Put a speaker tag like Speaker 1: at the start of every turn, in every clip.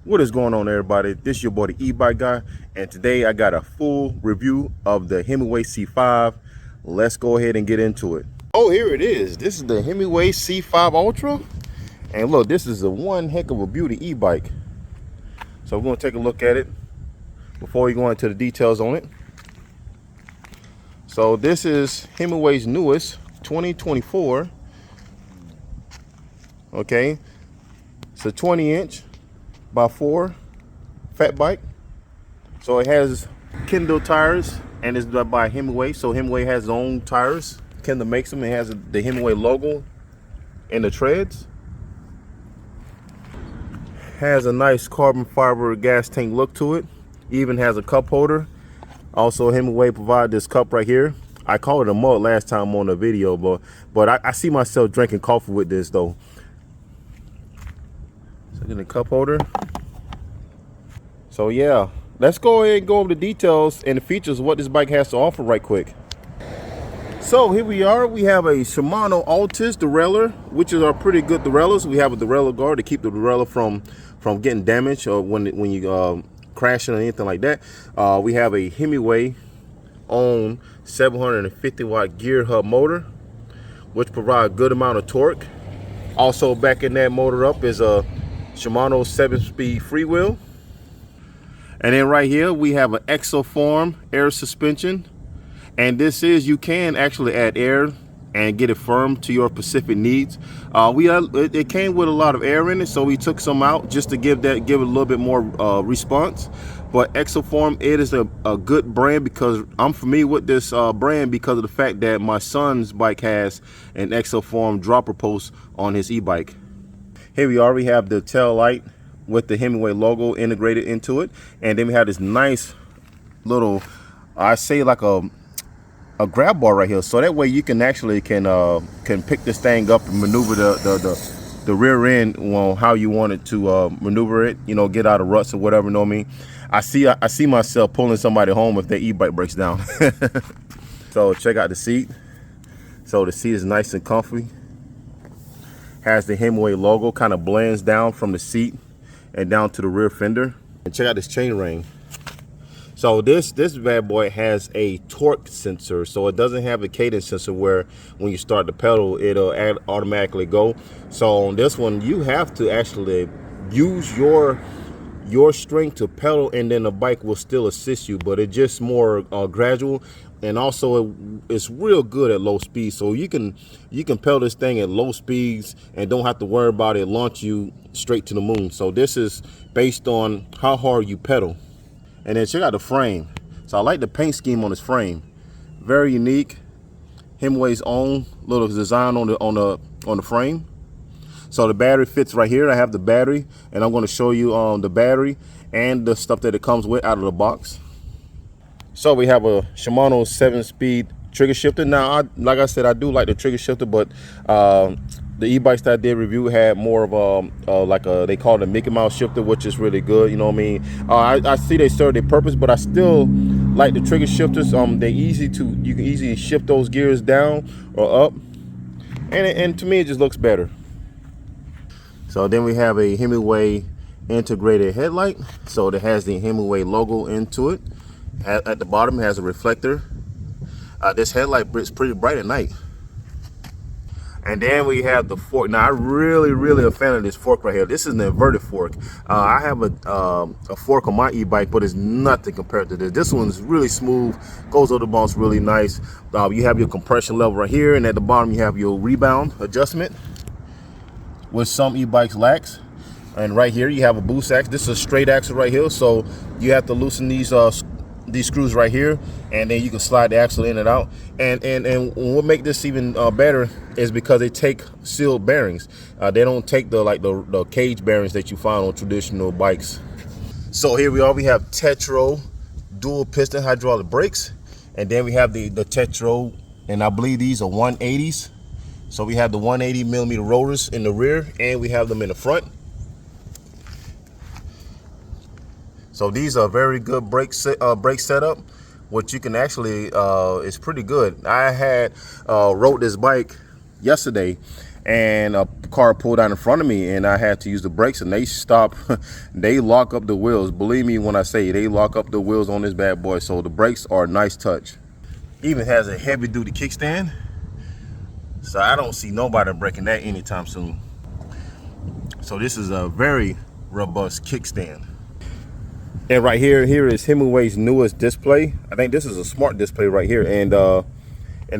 Speaker 1: What is going on, everybody? This is your boy, the E-bike guy, and today I got a full review of the Himiway C5. Let's go ahead and get into it. Oh, here it is. This is the Himiway C5 Ultra, and look, this is a one heck of a beauty e-bike. So we're going to take a look at it before we go into the details on it. So this is Himiway's newest 2024. Okay, it's a 20-inch by 4 fat bike. So it has Kendall tires and it's by Himiway. So Himiway has its own tires. Kendall makes them. It has the Himiway logo in the treads. Has a nice carbon fiber gas tank look to it. Even has a cup holder. Also Himiway provide this cup right here. I called it a mug last time on the video, but I see myself drinking coffee with this though. So get the cup holder. So yeah, let's go ahead and go over the details and the features of what this bike has to offer right quick. So here we are. We have a Shimano Altis derailleur, which is our pretty good derailleurs. We have a derailleur guard to keep the derailleur from getting damaged or when you crashing or anything like that. We have a Himiway owned 750 watt gear hub motor, which provide a good amount of torque. Also backing that motor up is a Shimano 7-speed freewheel. And then right here we have an Exoform air suspension, and this is, you can actually add air and get it firm to your specific needs. It came with a lot of air in it, so we took some out just to give it a little bit more response. But Exoform, it is a good brand because I'm familiar with this brand because of the fact that my son's bike has an Exoform dropper post on his e-bike. Here we are. We have the tail light with the Himiway logo integrated into it, and then we have this nice little, I say like a grab bar right here, so that way you can actually can pick this thing up and maneuver the rear end on how you want it to maneuver it, you know, get out of ruts or whatever. Know what I mean? I see myself pulling somebody home if their e-bike breaks down. So check out the seat. So the seat is nice and comfy, has the Himiway logo, kind of blends down from the seat and down to the rear fender. And check out this chain ring. So this bad boy has a torque sensor, so it doesn't have a cadence sensor where when you start the pedal it'll automatically go. So on this one you have to actually use your strength to pedal, and then the bike will still assist you, but it's just more gradual. And also it's real good at low speed, so you can pedal this thing at low speeds and don't have to worry about it launch you straight to the moon. So this is based on how hard you pedal. And then check out the frame. So I like the paint scheme on this frame, very unique. Himiway's own little design on the frame. So the battery fits right here. I have the battery, and I'm going to show you the battery and the stuff that it comes with out of the box. So we have a Shimano 7-speed trigger shifter. Now, like I said, I do like the trigger shifter, but the e-bikes that I did review had more of they call it a Mickey Mouse shifter, which is really good. You know what I mean? I see they serve their purpose, but I still like the trigger shifters. You can easily shift those gears down or up, and to me it just looks better. So then we have a Himiway integrated headlight. So it has the Himiway logo into it. At the bottom it has a reflector. This headlight is pretty bright at night. And then we have the fork. Now I really a fan of this fork right here. This is an inverted fork. I have a fork on my e-bike, but it's nothing compared to this. This one is really smooth, goes over the bumps really nice. You have your compression level right here, and at the bottom you have your rebound adjustment, which some e-bikes lacks. And right here you have a boost axle. This is a straight axle right here, so you have to loosen these screws right here, and then you can slide the axle in and out. And what make this even better is because they take sealed bearings. They don't take the cage bearings that you find on traditional bikes. So here we are. We have Tetro dual piston hydraulic brakes, and then we have the Tetro, and I believe these are 180s. So we have the 180 millimeter rotors in the rear, and we have them in the front. So these are very good brake setup, which you can actually, it's pretty good. I had rode this bike yesterday, and a car pulled out in front of me, and I had to use the brakes, and they stop. They lock up the wheels. Believe me when I say they lock up the wheels on this bad boy. So the brakes are a nice touch. Even has a heavy duty kickstand, so I don't see nobody breaking that anytime soon. So this is a very robust kickstand. And right here is Himiway's newest display. I think this is a smart display right here, and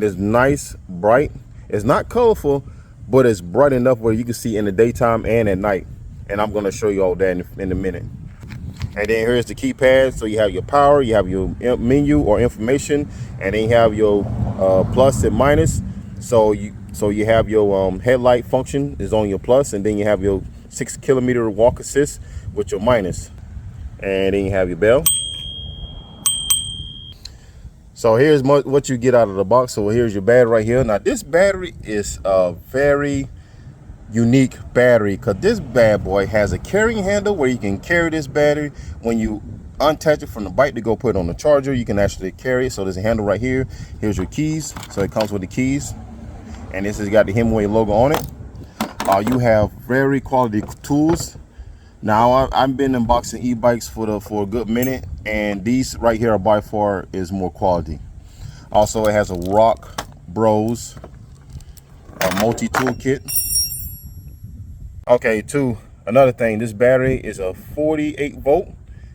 Speaker 1: it's nice, bright. It's not colorful, but it's bright enough where you can see in the daytime and at night. And I'm going to show you all that in a minute. And then here's the keypad. So you have your power, you have your menu or information, and then you have your plus and minus. So you have your headlight function is on your plus, and then you have your 6 kilometer walk assist with your minus. And then you have your bell. So here's what you get out of the box. So here's your battery right here. Now this battery is a very unique battery, because this bad boy has a carrying handle where you can carry this battery. When you unattach it from the bike to go put it on the charger, you can actually carry it. So there's a handle right here. Here's your keys. So it comes with the keys, and this has got the Himiway logo on it. You have very quality tools. Now I've been unboxing e-bikes for a good minute, and these right here are by far is more quality. Also, it has a Rock Bros multi-tool kit. Okay, another thing, this battery is a 48 volt.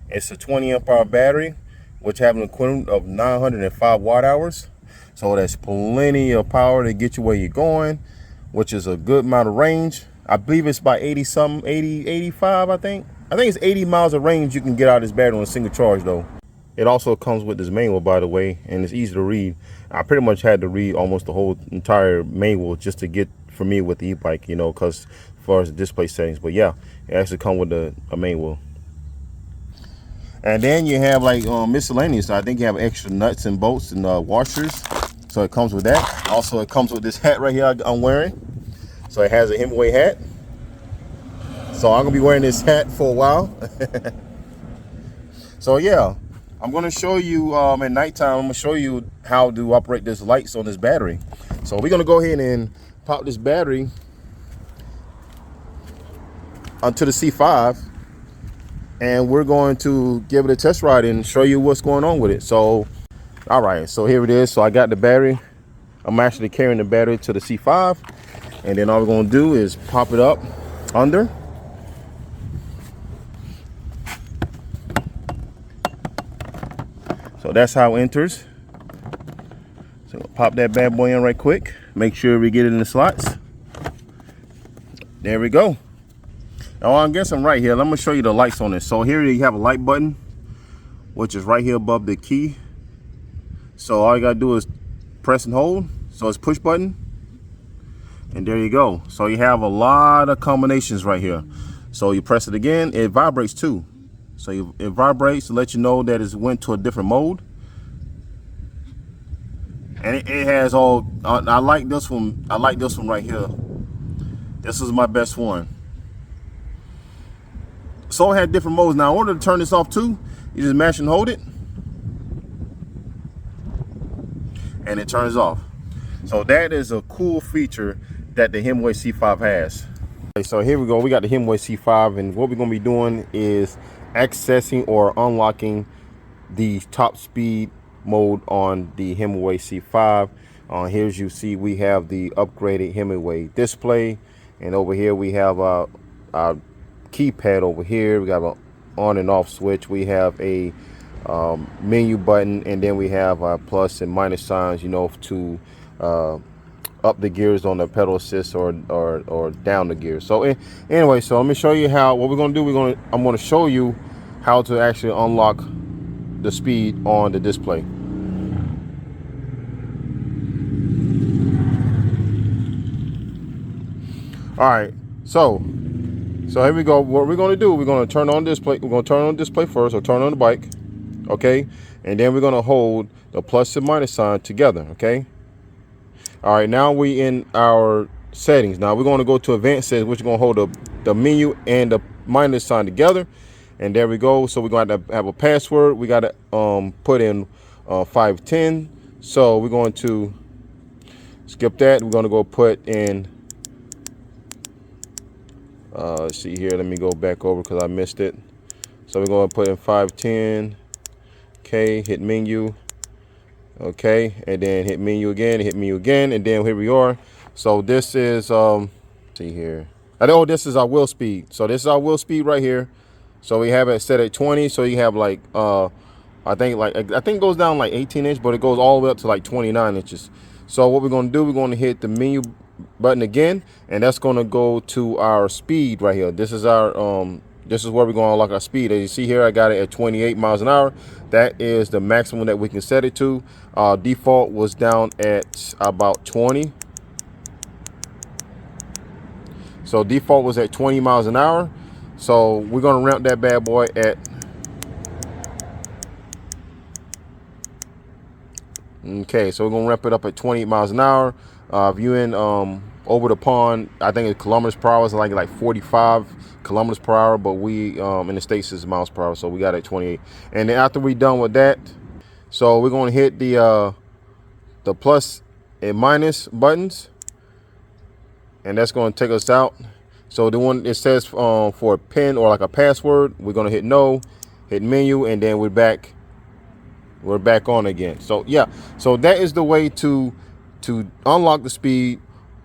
Speaker 1: It's a 20 amp hour battery, which have an equivalent of 905 watt hours. So that's plenty of power to get you where you're going, which is a good amount of range. I believe it's about 85, I think. I think it's 80 miles of range you can get out of this battery on a single charge though. It also comes with this manual, by the way, and it's easy to read. I pretty much had to read almost the whole entire manual just to get familiar with the e-bike, you know, because as far as the display settings. But yeah, it actually comes with a manual. And then you have like miscellaneous. I think you have extra nuts and bolts and washers. So it comes with that. Also, it comes with this hat right here I'm wearing. So it has a Himiway hat. So I'm gonna be wearing this hat for a while. So yeah, I'm gonna show you at nighttime. I'm gonna show you how to operate this lights on this battery. So we're gonna go ahead and pop this battery onto the C5, and we're going to give it a test ride and show you what's going on with it. So all right, so here it is. So I got the battery. I'm actually carrying the battery to the C5, and then all we're gonna do is pop it up under. So that's how it enters. So pop that bad boy in right quick. Make sure we get it in the slots. There we go. Now I guess I'm right here. Let me show you the lights on this. So here you have a light button, which is right here above the key. So all you gotta do is press and hold. So it's push button. And there you go. So you have a lot of combinations right here. So you press it again, it vibrates too. So it vibrates to let you know that it's went to a different mode. And it has all, I like this one. I like this one right here. This is my best one. So it had different modes. Now in order to turn this off too, you just mash and hold it, and it turns off. So that is a cool feature that the Himiway C5 has. Okay, so here we go. We got the Himiway C5, and what we're going to be doing is accessing or unlocking the top speed mode on the Himiway C5. Here as you see, we have the upgraded Himiway display, and over here we have our keypad over here. We got an on and off switch. We have a menu button, and then we have our plus and minus signs, you know, to up the gears on the pedal assist or down the gears. So anyway, so let me show you how, what we're going to do. I'm going to show you how to actually unlock the speed on the display. All right, so here we go. What we're going to do, we're going to turn on display. We're going to turn on display first, or turn on the bike, okay? And then we're going to hold the plus and minus sign together, okay? All right, now we in our settings. Now we're going to go to advanced settings, which is going to hold the menu and the minus sign together. And there we go. So we're going to have a password. We got to put in 510. So we're going to skip that. We're going to go put in Let's see here. Let me go back over because I missed it. So we're going to put in 510. Okay, hit menu. Okay, and then hit menu again, and then here we are. So this is see here. Oh, this is our wheel speed. So this is our wheel speed right here. So we have it set at 20. So you have like I think it goes down like 18 inches, but it goes all the way up to like 29 inches. So what we're gonna do, we're gonna hit the menu button again, and that's gonna go to our speed right here. This is our this is where we're gonna unlock our speed. As you see here, I got it at 28 miles an hour. That is the maximum that we can set it to. Default was down at about 20. So default was at 20 miles an hour. So we're gonna ramp that bad boy at, okay, so we're gonna ramp it up at 28 miles an hour. If you in over the pond, I think it's kilometers per hour, is like 45 kilometers per hour, but we in the States is miles per hour, so we got it at 28. And then after we done with that, so we're gonna hit the plus and minus buttons, and that's gonna take us out. So the one it says for a pin or like a password, we're gonna hit no, hit menu, and then we're back on again. So yeah, so that is the way to unlock the speed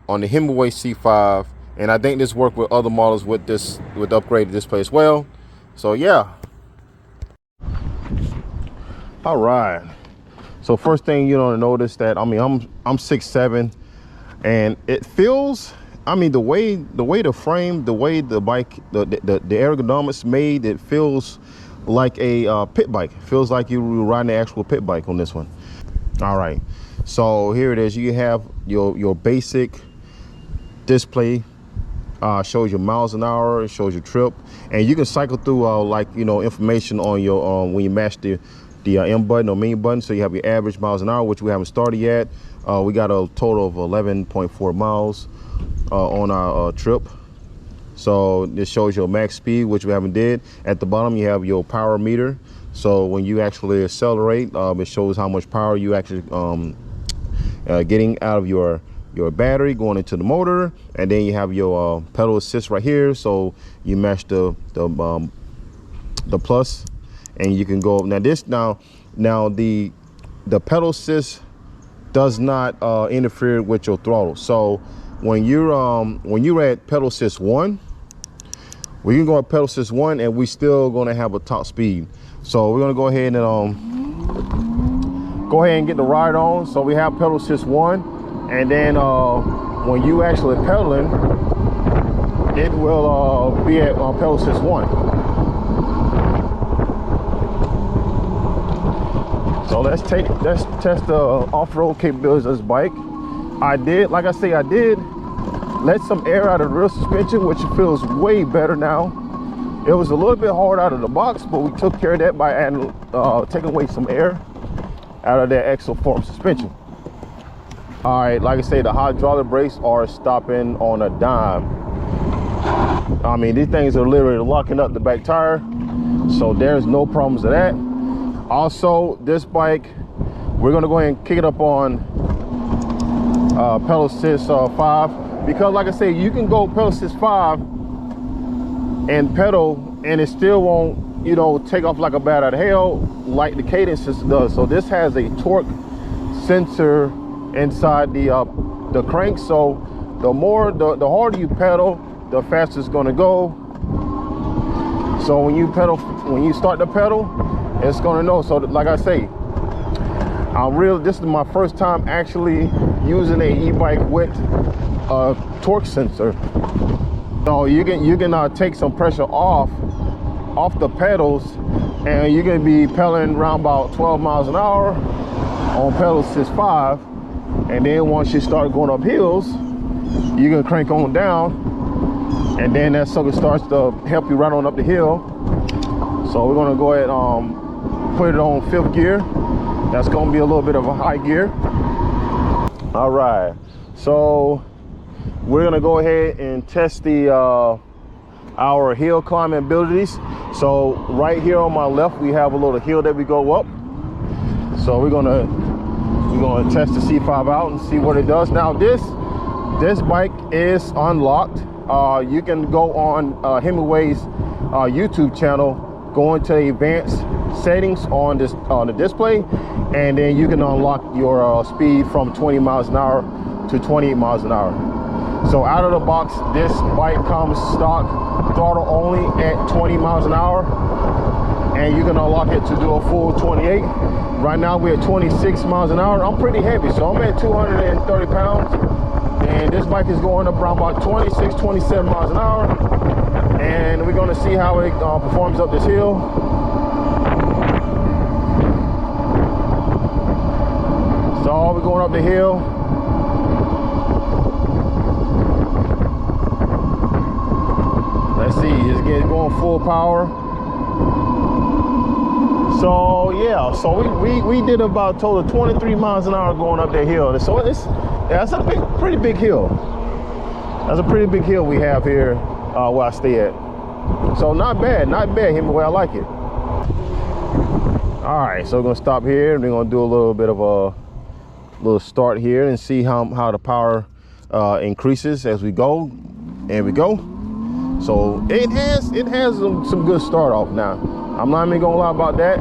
Speaker 1: on the Himiway C5, and I think this worked with other models with the upgraded display as well. So yeah. All right. So first thing you don't notice that, I mean, I'm 6'7", and it feels, I mean, the way the frame, the way the bike, the ergonomics made, it feels like a pit bike. It feels like you were riding an actual pit bike on this one. All right, so here it is. You have your basic display. Shows your miles an hour, it shows your trip, and you can cycle through like, you know, information on your when you mash the M button or menu button. So you have your average miles an hour, which we haven't started yet. We got a total of 11.4 miles on our trip. So this shows your max speed, which we haven't did. At the bottom you have your power meter, so when you actually accelerate, it shows how much power you actually getting out of your battery going into the motor. And then you have your pedal assist right here, so you mash the plus, and you can go now. The pedal assist does not interfere with your throttle. So when you're at pedal assist 1, we can go at pedal assist 1 and we still gonna have a top speed. So we're gonna go ahead and get the ride on. So we have pedal assist 1, and then when you actually pedaling, it will be at pedal assist 1. So let's test the off-road capabilities of this bike. I did let some air out of the rear suspension, which feels way better now. It was a little bit hard out of the box, but we took care of that by adding, taking away some air out of that axle form suspension. All right, like I say, the hydraulic brakes are stopping on a dime. I mean, these things are literally locking up the back tire, so there's no problems with that. Also, this bike, we're gonna go ahead and kick it up on pedal assist 5, because like I say, you can go pedal assist 5 and pedal and it still won't, you know, take off like a bat out of hell like the cadence system does. So this has a torque sensor inside the crank, so the harder you pedal, the faster it's going to go. So when you start the pedal, it's going to know. So like I say, this is my first time actually using a e-bike with a torque sensor. So you can take some pressure off the pedals, and you're going to be pedaling around about 12 miles an hour on pedal assist 5. And then once you start going up hills, you can crank on down, and then that sucker starts to help you right on up the hill. So we're going to go ahead and put it on 5th gear. That's going to be a little bit of a high gear. All right, so we're going to go ahead and test our hill climbing abilities. So right here on my left, we have a little hill that we go up. So we're gonna test the C5 out and see what it does. Now this bike is unlocked. you can go on Himiway's YouTube channel, go into the advanced settings on the display, and then you can unlock your speed from 20 miles an hour to 28 miles an hour. So out of the box, this bike comes stock throttle only at 20 miles an hour, and you can unlock it to do a full 28. Right now we're at 26 miles an hour. I'm pretty heavy, so I'm at 230 pounds, and this bike is going up around about 26, 27 miles an hour, and we're gonna see how it performs up this hill. So we're going up the hill. Let's see, it's going full power. So yeah, so we did about a total of 23 miles an hour going up that hill. So that's a pretty big hill. That's a pretty big hill we have here where I stay at. So not bad, Himiway, I like it. All right, so we're gonna stop here and we're gonna do a little bit of a little start here and see how the power increases as we go. And we go. So it has some good start off now. I'm not even gonna lie about that.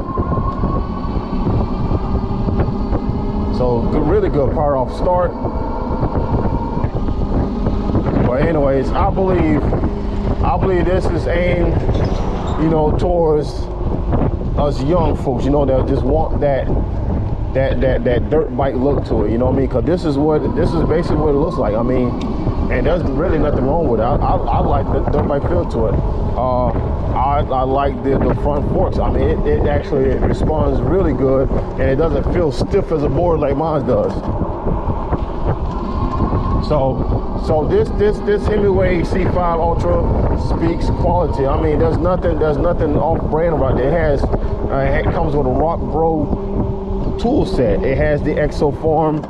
Speaker 1: So really good power off start. But anyways, I believe this is aimed, you know, towards us young folks, you know, that just want that dirt bike look to it, you know what I mean? Because this is basically what it looks like. I mean, and there's really nothing wrong with it. I like the dirt bike feel to it. I like the front forks. I mean, it actually responds really good, and it doesn't feel stiff as a board like mine does. So this Himiway C5 Ultra speaks quality. I mean, there's nothing off-brand about it. It comes with a Rock Bro tool set. It has the Exoform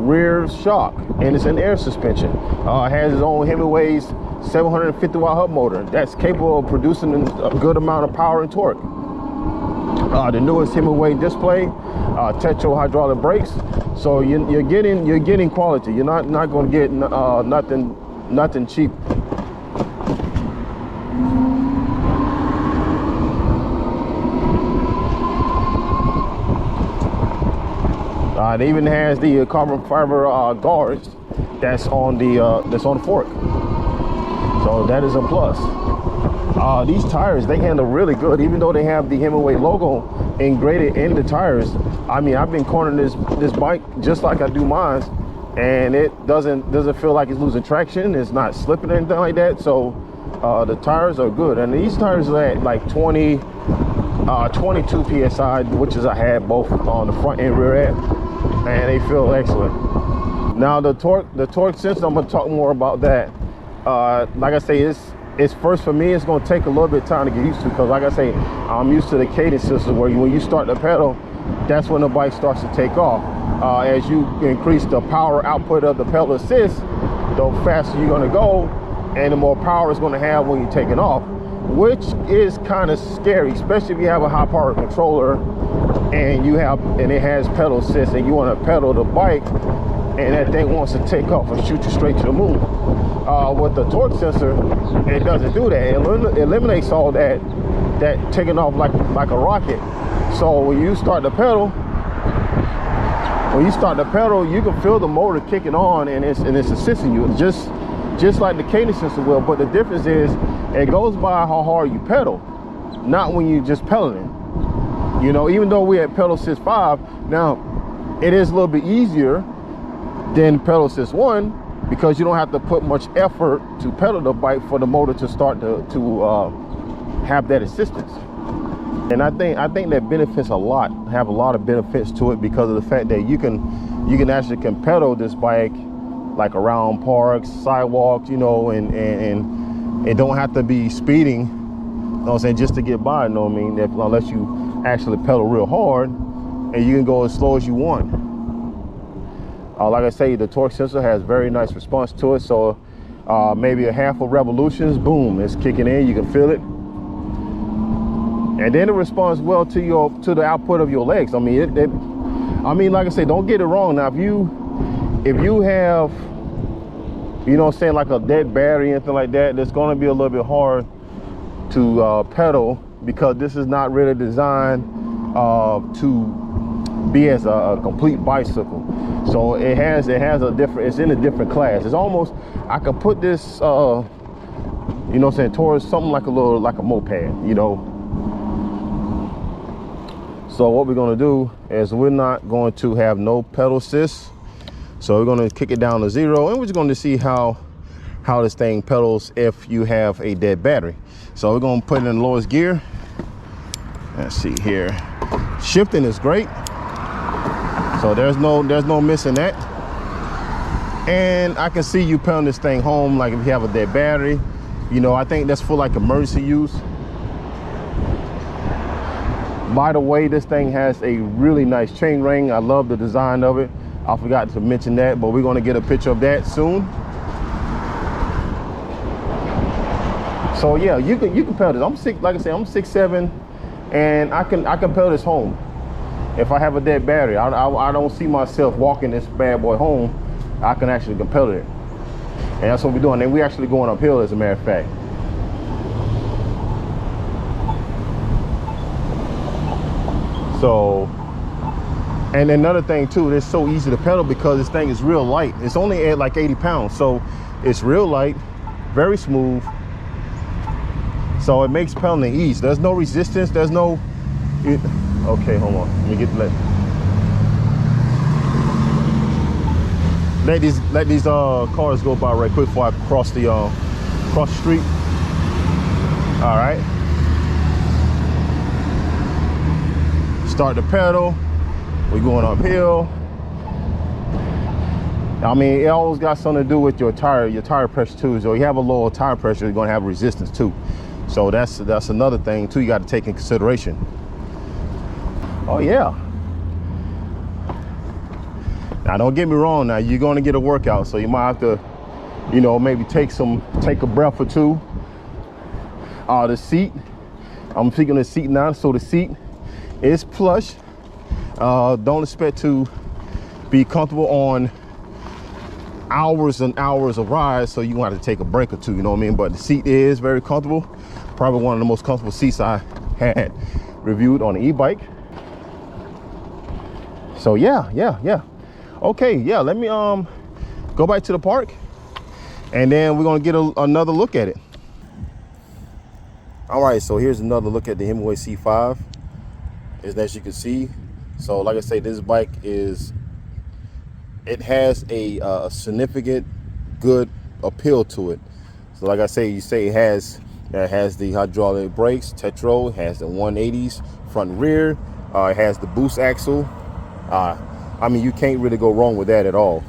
Speaker 1: rear shock, and it's an air suspension. It has its own Himiway's 750 watt hub motor that's capable of producing a good amount of power and torque. The newest Himiway display, Tetra hydraulic brakes. So you're getting quality. You're not going to get nothing cheap. It even has the carbon fiber guards that's on the fork. So that is a plus. These tires, they handle really good, even though they have the Himiway logo engraved in the tires. I mean, I've been cornering this bike just like I do mine, and it doesn't feel like it's losing traction. It's not slipping or anything like that. So the tires are good, and these tires are at like 22 psi, which is I had both on the front and rear end, and they feel excellent. Now the torque sensor, I'm going to talk more about that. Like I say, it's first for me, it's going to take a little bit of time to get used to, because like I say, I'm used to the cadence system where when you start the pedal, that's when the bike starts to take off. As you increase the power output of the pedal assist, the faster you're going to go, and the more power it's going to have when you're taking off, which is kind of scary, especially if you have a high power controller and it has pedal assist, and you want to pedal the bike and that thing wants to take off and shoot you straight to the moon. With the torque sensor, it doesn't do that. It eliminates all that taking off like a rocket. So when you start the pedal, you can feel the motor kicking on, and it's assisting you just like the cadence sensor will. But the difference is it goes by how hard you pedal, not when you just pedaling. You know, even though we're at pedal assist 5, now it is a little bit easier than pedal assist 1, because you don't have to put much effort to pedal the bike for the motor to start to have that assistance. And I think that benefits have a lot of benefits to it, because of the fact that you can actually pedal this bike like around parks, sidewalks, you know, and it don't have to be speeding, you know what I'm saying, just to get by, you know what I mean, unless you actually pedal real hard, and you can go as slow as you want. Like I say, the torque sensor has very nice response to it. So maybe a half of revolutions, boom, it's kicking in. You can feel it, and then it responds well to the output of your legs. I mean, like I say, don't get it wrong. Now, if you have you know what I'm saying, like a dead battery, anything like that, it's going to be a little bit hard to pedal, because this is not really designed to be as a complete bicycle. So it has a different, it's in a different class. It's almost, I could put this, you know what I'm saying, towards something like a moped, you know. So what we're going to do is we're not going to have no pedal assist. So we're going to kick it down to 0, and we're just going to see how this thing pedals if you have a dead battery. So we're going to put it in the lowest gear. Let's see here. Shifting is great. So there's no missing that. And I can see you pedaling this thing home, like if you have a dead battery. You know, I think that's for like emergency use. By the way, this thing has a really nice chain ring. I love the design of it. I forgot to mention that, but we're going to get a picture of that soon. So yeah, you can pedal this. I'm six, like I said, I'm 6'7", and I can pedal this home. If I have a dead battery, I don't see myself walking this bad boy home. I can actually pedal it, and that's what we're doing. And we're actually going uphill, as a matter of fact. So, and another thing too, it's so easy to pedal because this thing is real light. It's only at like 80 pounds, so it's real light, very smooth. So it makes pedaling easy. There's no resistance. There's no. Okay, hold on. Let me get let these cars go by right quick before I cross the street. All right. Start the pedal. We're going uphill. I mean, it always got something to do with your tire pressure too. So you have a lower tire pressure, you're gonna have resistance too. So that's another thing too you got to take in consideration. Oh yeah. Now don't get me wrong, now you're gonna get a workout, so you might have to, you know, maybe take a breath or two. The seat, I'm speaking of the seat now, so the seat is plush. Don't expect to be comfortable on hours and hours of rides, so you want to take a break or two, you know what I mean? But the seat is very comfortable, probably one of the most comfortable seats I had reviewed on the e-bike. So yeah. Okay, yeah, let me go back to the park, and then we're gonna get another look at it. All right, so here's another look at the Himiway C5. As you can see, so like I say, this bike has a significant good appeal to it. So like I say, it has the hydraulic brakes, Tetra, it has the 180s front and rear, it has the boost axle. I mean, you can't really go wrong with that at all.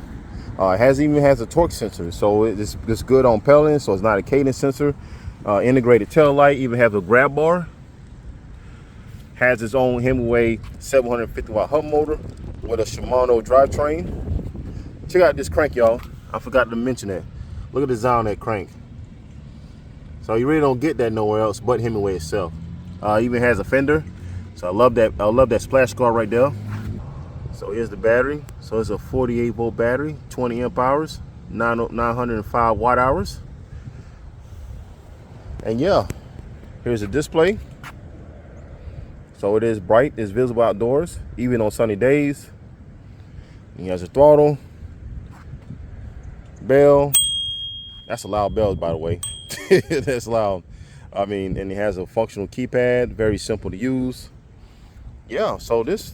Speaker 1: It even has a torque sensor, so it's good on pedaling, so it's not a cadence sensor. Integrated tail light, even has a grab bar. Has its own Himiway 750 watt hub motor with a Shimano drivetrain. Check out this crank, y'all. I forgot to mention that. Look at the design on that crank. So you really don't get that nowhere else but Himiway itself. Even has a fender. So I love that splash guard right there. So here's the battery. So it's a 48 volt battery, 20 amp hours, 905 watt hours. And yeah, here's the display. So it is bright, it's visible outdoors, even on sunny days. And he has a throttle, bell. That's a loud bell, by the way. That's loud. I mean, and it has a functional keypad, very simple to use. Yeah, so this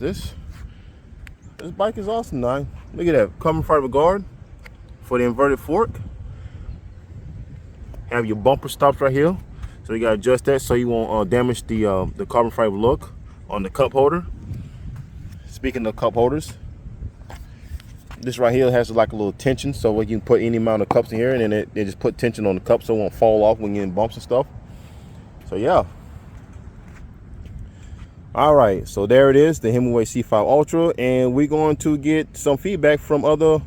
Speaker 1: bike is awesome, man. Look at that, carbon fiber guard for the inverted fork. Have your bumper stops right here, so you gotta adjust that so you won't damage the carbon fiber look on the cup holder. Speaking of cup holders, this right here has like a little tension, so you can put any amount of cups in here, and then it just put tension on the cup so it won't fall off when you're in bumps and stuff. So yeah. All right, so there it is, the Himiway C5 Ultra, and we're going to get some feedback from other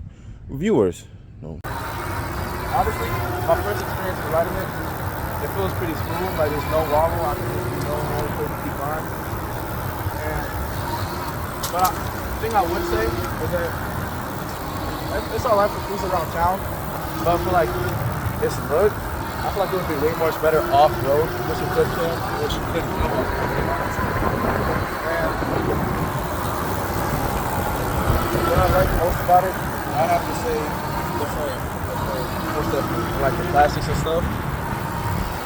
Speaker 1: viewers.
Speaker 2: Honestly, my first experience with riding it feels pretty smooth. Like there's no wobble. I can just go on to keep on. But the thing I would say is that it's alright for cruising around town. But for like its look, I feel like it would be way much better off-road with some good cam, which you couldn't come up with. And what I like most about it, I have to say, like the plastics and stuff,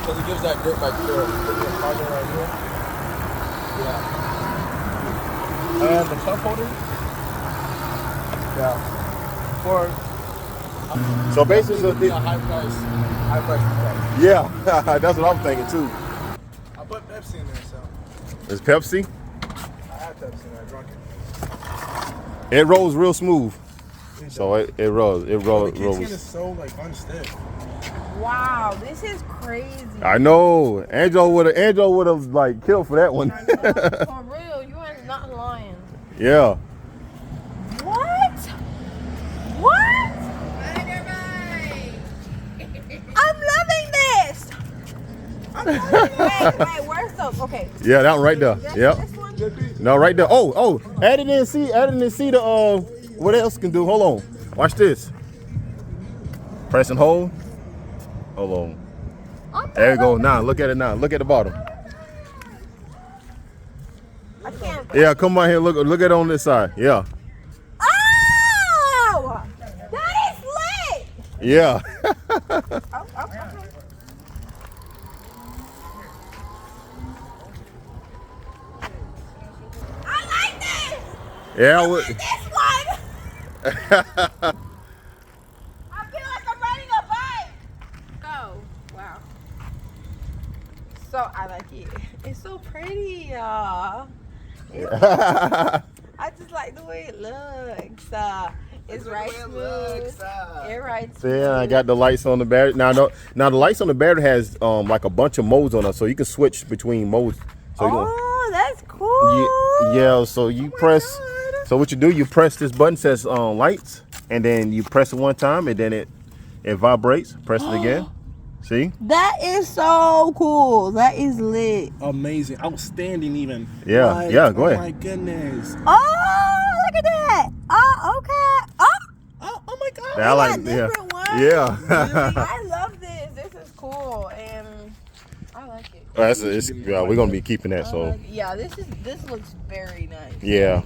Speaker 2: because it gives that grip like feel. Look at the pocket right here. Yeah. And the cup holder. Yeah.
Speaker 1: So basically,
Speaker 2: a high price product.
Speaker 1: yeah, that's what I'm thinking too.
Speaker 2: I put Pepsi in there, so.
Speaker 1: It's Pepsi.
Speaker 2: I had Pepsi and I drank it.
Speaker 1: It rolls real smooth. So it rolls. It rolls.
Speaker 2: The kitchen is so like unstiff.
Speaker 3: Wow, this is crazy.
Speaker 1: I know. Angelo would have like killed for that one.
Speaker 3: For real, you are not lying.
Speaker 1: Yeah.
Speaker 3: What? What? I'm loving this. Wait, where's the? Okay.
Speaker 1: Yeah, that one right there. Yep.
Speaker 3: This one?
Speaker 1: No, right there. Oh, add it in. See the what else can do? Hold on. Watch this. Press and hold. Hold on. There you go. Now look at it. Now look at the bottom.
Speaker 3: I can't.
Speaker 1: Yeah, come on here. Look at it on this side. Yeah.
Speaker 3: Oh, that is lit.
Speaker 1: Yeah.
Speaker 3: Okay. I like this.
Speaker 1: Yeah.
Speaker 3: I like this one. I feel like I'm riding a bike. Oh, wow. So I like it. It's so pretty, y'all. I just like the way it looks. It's right smooth. It right smooth.
Speaker 1: Yeah, I got the lights on the battery. Now the lights on the battery has like a bunch of modes on it, so you can switch between modes. So
Speaker 3: Oh, that's cool.
Speaker 1: yeah. So you press.
Speaker 3: God.
Speaker 1: So what you do, you press this button says lights, and then you press it one time, and then it vibrates. Press it again. See?
Speaker 3: That is so cool. That is lit.
Speaker 2: Amazing. Outstanding even.
Speaker 1: Yeah,
Speaker 2: Like,
Speaker 1: yeah, go ahead.
Speaker 2: Oh my goodness.
Speaker 3: Oh, look at that. Oh, okay.
Speaker 2: Oh my god.
Speaker 1: I like
Speaker 3: different ones.
Speaker 1: Yeah.
Speaker 3: I love this. This is cool, and I like it.
Speaker 1: We're gonna be keeping that. So
Speaker 3: Yeah, this looks very nice.
Speaker 1: yeah.
Speaker 3: Like,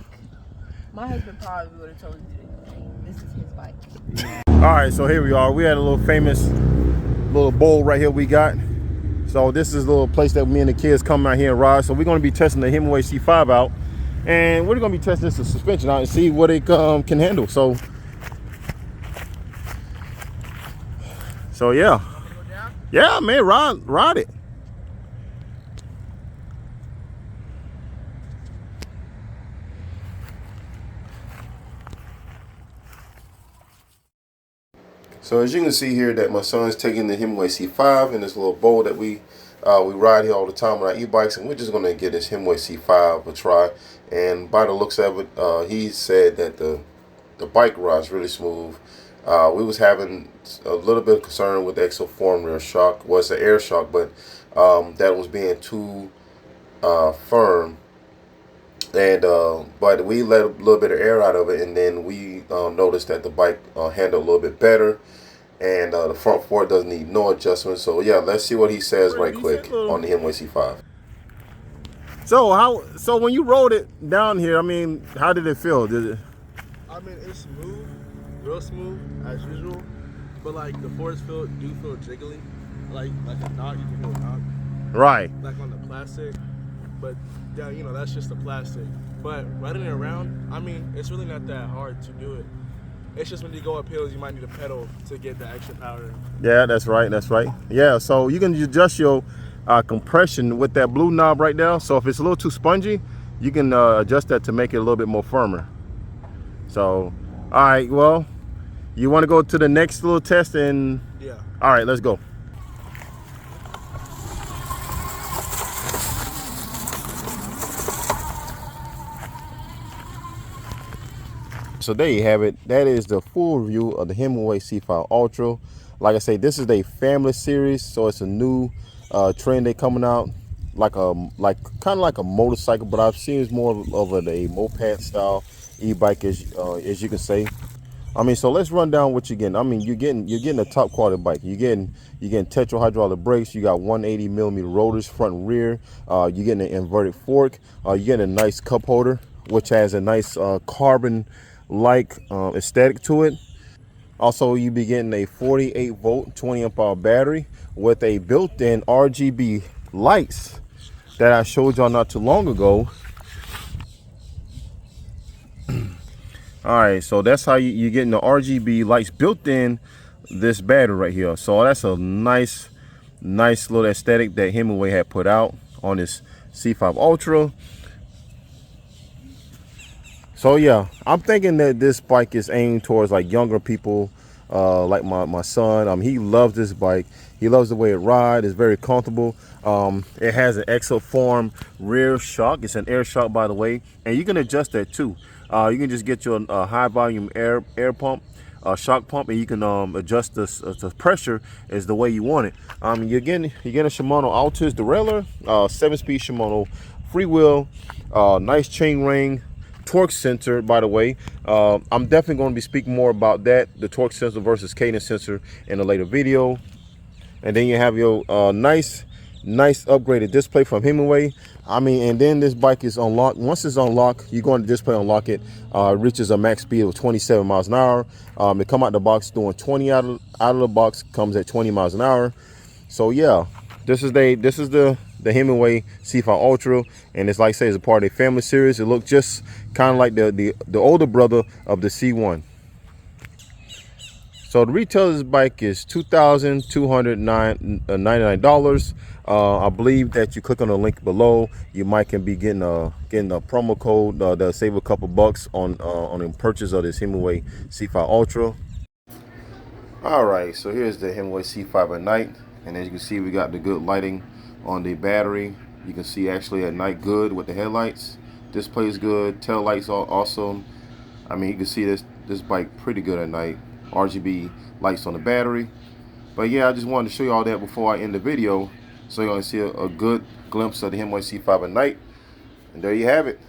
Speaker 3: my husband probably would have told you this is his bike.
Speaker 1: All right, so here we are. We had a little famous little bowl right here we got. So this is a little place that me and the kids come out here and ride. So we're going to be testing the Himiway C5 out, and we're going to be testing this suspension out and see what it can handle. So yeah, man, ride it. So as you can see here that my son's taking the Himiway C5 in this little bowl that we ride here all the time with our e-bikes, and we're just going to give this Himiway C5 a try. And by the looks of it, he said that the bike rides really smooth. We was having a little bit of concern with the exoform rear shock. Well, it's an air shock, but that was being too firm. And but we let a little bit of air out of it, and then we noticed that the bike handled a little bit better, and the front fork doesn't need no adjustment. So yeah, let's see what he says right quick on the Himiway C5. So when you rode it down here, I mean, how did it feel?
Speaker 2: I mean, it's smooth, real smooth as usual, but like the force do feel jiggly, like a knock. You can feel a knock,
Speaker 1: Right.
Speaker 2: like on the plastic. But yeah, you know, that's just the plastic. But riding it around, I mean, it's really not that hard to do it. It's just when you go up hills, you might need a pedal to get the extra power.
Speaker 1: Yeah, that's right. That's right. Yeah, so you can adjust your compression with that blue knob right there. So if it's a little too spongy, you can adjust that to make it a little bit more firmer. So, all right, well, you want to go to the next little test? And
Speaker 2: Yeah.
Speaker 1: all right, let's go. So there you have it. That is the full review of the Himiway C5 Ultra. Like I say, this is a family series, so it's a new trend they coming out, kind of like a motorcycle, but I've seen it's more of a moped style e-bike, as you can say. I mean, so let's run down what you're getting. I mean, you're getting a top quality bike. You're getting tetra hydraulic brakes. You got 180 millimeter rotors, front and rear. You're getting an inverted fork. You're getting a nice cup holder, which has a nice carbon-like aesthetic to it. Also, you be getting a 48 volt, 20 amp hour battery with a built-in RGB lights that I showed y'all not too long ago. All right, so that's how you're getting the RGB lights built in this battery right here. So that's a nice little aesthetic that Himiway had put out on this C5 Ultra. So yeah, I'm thinking that this bike is aimed towards like younger people, like my son. He loves this bike. He loves the way it rides. It's very comfortable. It has an Exoform rear shock. It's an air shock, by the way, and you can adjust that too. You can just get your high volume air pump, shock pump, and you can adjust the pressure as the way you want it. You're getting a Shimano Altis derailleur, 7-speed Shimano freewheel, nice chain ring. Torque sensor, by the way. I'm definitely going to be speaking more about that, the torque sensor versus cadence sensor, in a later video. And then you have your nice upgraded display from Himiway. And then this bike is unlocked. Once it's unlocked, you go on the display, unlock it. It reaches a max speed of 27 miles an hour. It come out the box doing 20 out of the box, comes at 20 miles an hour. So yeah, this is the Himiway C5 Ultra, and it's like I say, it's a part of the family series. It looks just kind of like the older brother of the C1. So the retail of this bike is $2,299. I believe that you click on the link below, you might can be getting a promo code that'll save a couple bucks on the purchase of this Himiway C5 Ultra. All right, so here's the Himiway C5 at night, and as you can see, we got the good lighting on the battery. You can see actually at night good with the headlights. Display is good. Tail lights are awesome. You can see this bike pretty good at night. RGB lights on the battery. But yeah, I just wanted to show you all that before I end the video, so you're gonna see a good glimpse of the Himiway C5 at night. And there you have it.